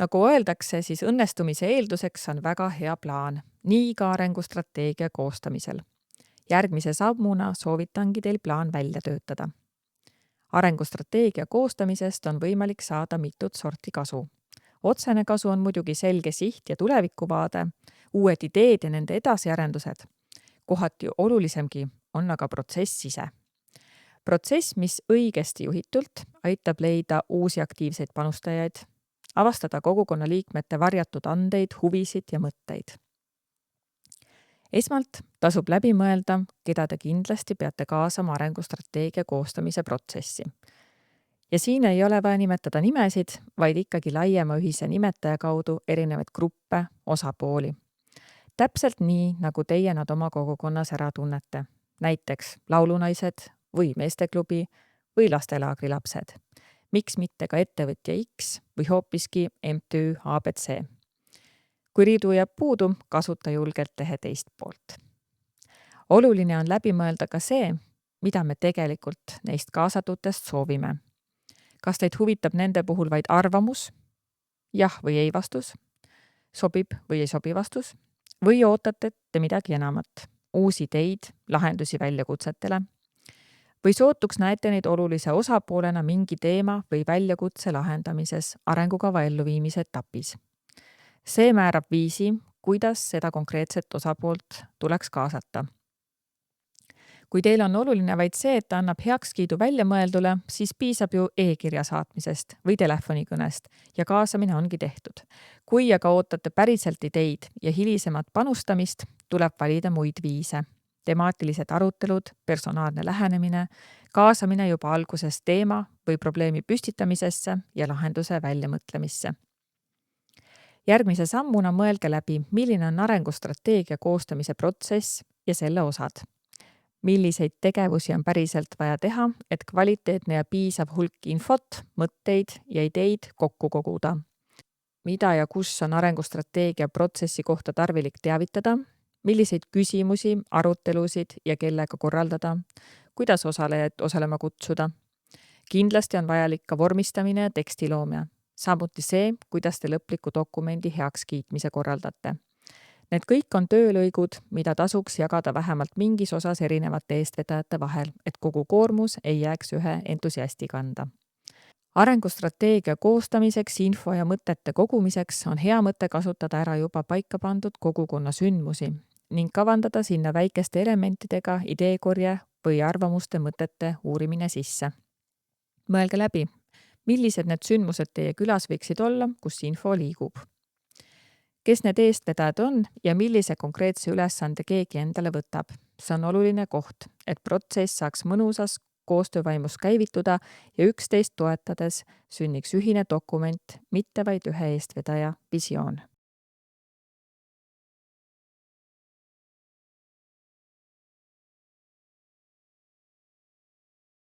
Nagu öeldakse, siis õnnestumise eelduseks on väga hea plaan, nii ka arengustrateegia koostamisel. Järgmise sammuna soovitangi teil plaan välja töötada. Arengustrateegia koostamisest on võimalik saada mitut sorti kasu. Otsene kasu on muidugi selge siht ja tulevikuvaade, uued ideed ja nende edasiarendused. Kohati olulisemgi on aga protsess ise. Protsess, mis õigesti juhitult aitab leida uusi aktiivseid panustajaid, avastada kogukonna liikmete varjatud andeid, huvisid ja mõtteid. Esmalt tasub läbi mõelda, keda te kindlasti peate kaasama arengustrateegia koostamise protsessi. Ja siin ei ole vaja nimetada nimesid, vaid ikkagi laiema ühise nimetaja kaudu erinevaid gruppe, osapooli. Täpselt nii, nagu teie nad oma kogukonnas ära tunnete. Näiteks laulunaised või meesteklubi või lastelaagri lapsed. Miks mitte ka ettevõtja X või hoopiski MTÜ ABC. Kui riidu jääb puudu, kasuta julgelt lehe teist poolt. Oluline on läbi mõelda ka see, mida me tegelikult neist kaasatutest soovime. Kas teid huvitab nende puhul vaid arvamus, jah või ei vastus, sobib või ei sobi vastus, või ootate te midagi enamat, uusi ideid, lahendusi väljakutsetele, või sootuks näete neid olulise osapoolena mingi teema või väljakutse lahendamises arengukava elluviimise etapis. See määrab viisi, kuidas seda konkreetset osapoolt tuleks kaasata. Kui teil on oluline vaid see, et ta annab heakskiidu väljamõeldule, siis piisab ju e-kirja saatmisest või telefonikõnest ja kaasamine ongi tehtud. Kui aga ootate päriselt ideid ja hilisemat panustamist, tuleb valida muid viise. Temaatilised arutelud, personaalne lähenemine, kaasamine juba alguses teema või probleemi püstitamisesse ja lahenduse väljamõtlemisse. Järgmise sammuna mõelge läbi, milline on arengustrateegia koostamise protsess ja selle osad. Milliseid tegevusi on päriselt vaja teha, et kvaliteetne ja piisav hulk infot, mõtteid ja ideid kokku koguda. Mida ja kus on arengustrateegia protsessi kohta tarvilik teavitada, milliseid küsimusi, arutelusid ja kellega korraldada, kuidas osalejaid osalema kutsuda. Kindlasti on vajalik ka vormistamine ja tekstiloomine. Samuti see, kuidas te lõpliku dokumendi heakskiitmise korraldate. Need kõik on töölõigud, mida tasuks jagada vähemalt mingis osas erinevate eestvedajate vahel, et kogu koormus ei jääks ühe entusiasti kanda. Arengustrateegia koostamiseks, info ja mõtete kogumiseks on hea mõte kasutada ära juba paika pandud kogukonna sündmusi ning kavandada sinna väikeste elementidega ideekorje või arvamuste mõtete uurimine sisse. Mõelge läbi, millised need sündmused teie külas võiksid olla, kus info liigub. Kes need eestvedajad on ja millise konkreetse ülesande keegi endale võtab. See on oluline koht, et protsess saaks mõnusas koostöövaimus käivituda ja üksteist toetades sünniks ühine dokument, mitte vaid ühe eestvedaja visioon.